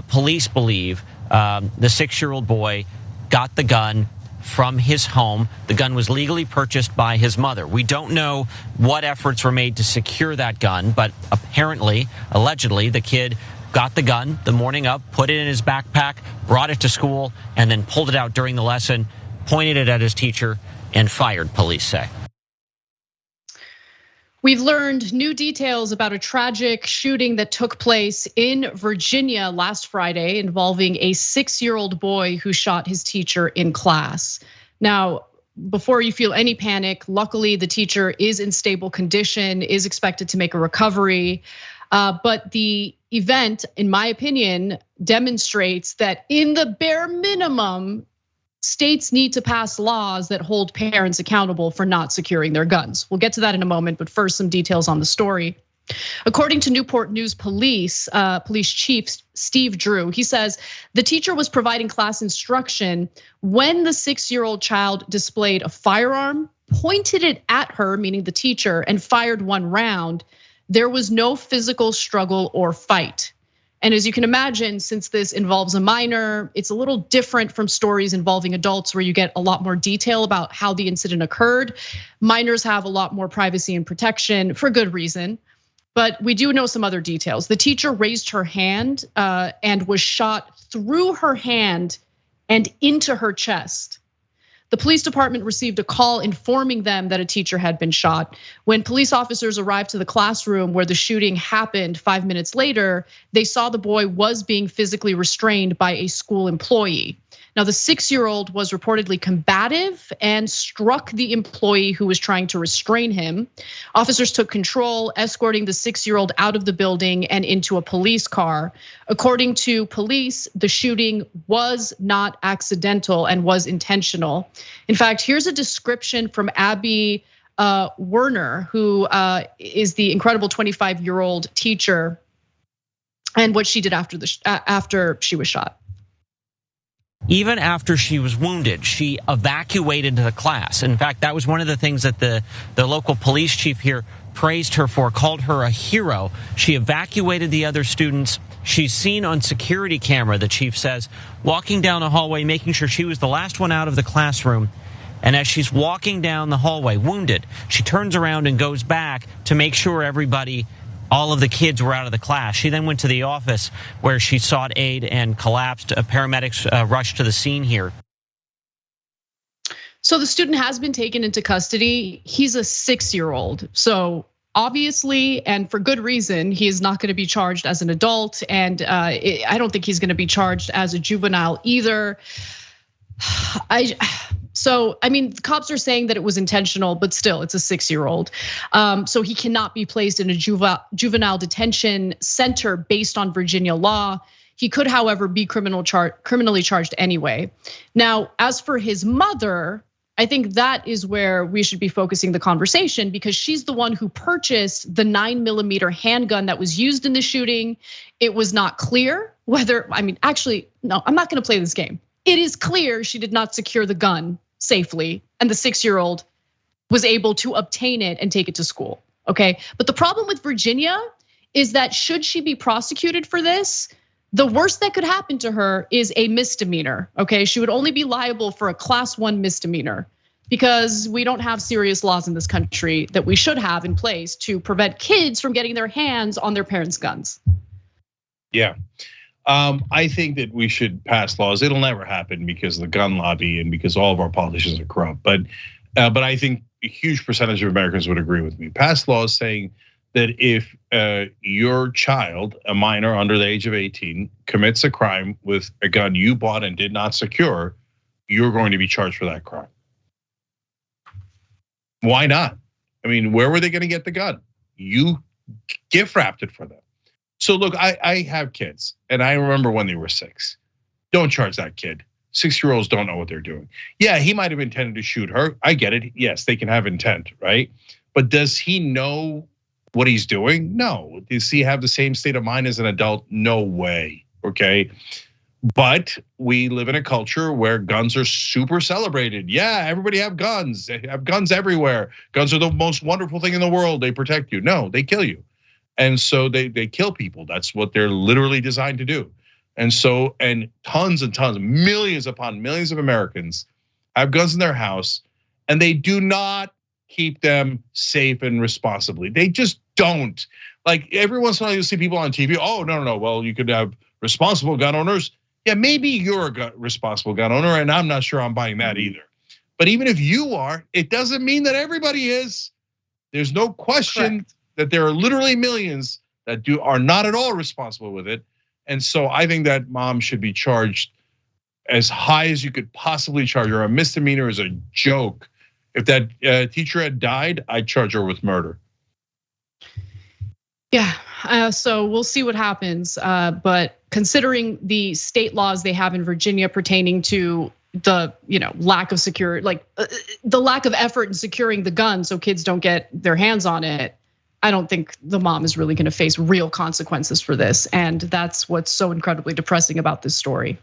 Police believe the 6-year-old boy got the gun from his home. The gun was legally purchased by his mother. We don't know what efforts were made to secure that gun, but apparently, allegedly, the kid got the gun the morning up, put it in his backpack, brought it to school, and then pulled it out during the lesson, pointed it at his teacher, and fired, police say. We've learned new details about a tragic shooting that took place in Virginia last Friday involving a 6-year-old boy who shot his teacher in class. Now, before you feel any panic, luckily the teacher is in stable condition, is expected to make a recovery. But the event, in my opinion, demonstrates that in the bare minimum, states need to pass laws that hold parents accountable for not securing their guns. We'll get to that in a moment, but first, some details on the story. According to Newport News Police Chief Steve Drew, he says the teacher was providing class instruction when the 6-year-old child displayed a firearm, pointed it at her, meaning the teacher, and fired one round. There was no physical struggle or fight. And as you can imagine, since this involves a minor, it's a little different from stories involving adults where you get a lot more detail about how the incident occurred. Minors have a lot more privacy and protection for good reason, but we do know some other details. The teacher raised her hand and was shot through her hand and into her chest. The police department received a call informing them that a teacher had been shot. When police officers arrived to the classroom where the shooting happened 5 minutes later, they saw the boy was being physically restrained by a school employee. Now, the 6-year-old was reportedly combative and struck the employee who was trying to restrain him. Officers took control, escorting the 6-year-old out of the building and into a police car. According to police, the shooting was not accidental and was intentional. In fact, here's a description from Abby Werner, who is the incredible 25-year-old teacher, and what she did after she was shot. Even after she was wounded, she evacuated the class. In fact, that was one of the things that the local police chief here praised her for, called her a hero. She evacuated the other students. She's seen on security camera, the chief says, walking down the hallway, making sure she was the last one out of the classroom. And as she's walking down the hallway, wounded, she turns around and goes back to make sure all of the kids were out of the class. She then went to the office where she sought aid and collapsed. Paramedics rushed to the scene here. So the student has been taken into custody. He's a 6-year-old. So obviously, and for good reason, he is not going to be charged as an adult. And I don't think he's going to be charged as a juvenile either. So, I mean, the cops are saying that it was intentional, but still, it's a 6-year-old. So he cannot be placed in a juvenile detention center based on Virginia law. He could, however, be criminally charged anyway. Now, as for his mother, I think that is where we should be focusing the conversation, because she's the one who purchased the 9mm handgun that was used in the shooting. It was not clear whether, actually, no, I'm not gonna play this game. It is clear she did not secure the gun safely, and the 6-year-old was able to obtain it and take it to school, okay? But the problem with Virginia is that should she be prosecuted for this, the worst that could happen to her is a misdemeanor, okay? She would only be liable for a class 1 misdemeanor, because we don't have serious laws in this country that we should have in place to prevent kids from getting their hands on their parents' guns. Yeah. I think that we should pass laws. It'll never happen because of the gun lobby and because all of our politicians are corrupt. But I think a huge percentage of Americans would agree with me. Pass laws saying that if your child, a minor under the age of 18, commits a crime with a gun you bought and did not secure, you're going to be charged for that crime. Why not? I mean, where were they going to get the gun? You gift wrapped it for them. So look, I have kids, and I remember when they were 6. Don't charge that kid. 6-year-olds don't know what they're doing. Yeah, he might have intended to shoot her. I get it. Yes, they can have intent, right? But does he know what he's doing? No. Does he have the same state of mind as an adult? No way, okay? But we live in a culture where guns are super celebrated. Yeah, everybody have guns. They have guns everywhere. Guns are the most wonderful thing in the world. They protect you. No, they kill you. And so they kill people. That's what they're literally designed to do. And tons and tons, millions upon millions of Americans have guns in their house, and they do not keep them safe and responsibly. They just don't. Like every once in a while you see people on TV, oh, no, well, you could have responsible gun owners. Yeah, maybe you're a responsible gun owner, and I'm not sure I'm buying that either. But even if you are, it doesn't mean that everybody is. There's no question that there are literally millions that are not at all responsible with it. And so I think that mom should be charged as high as you could possibly charge her. A misdemeanor is a joke. If that teacher had died, I'd charge her with murder. Yeah, so we'll see what happens. But considering the state laws they have in Virginia pertaining to the lack of security, the lack of effort in securing the gun so kids don't get their hands on it, I don't think the mom is really going to face real consequences for this. And that's what's so incredibly depressing about this story.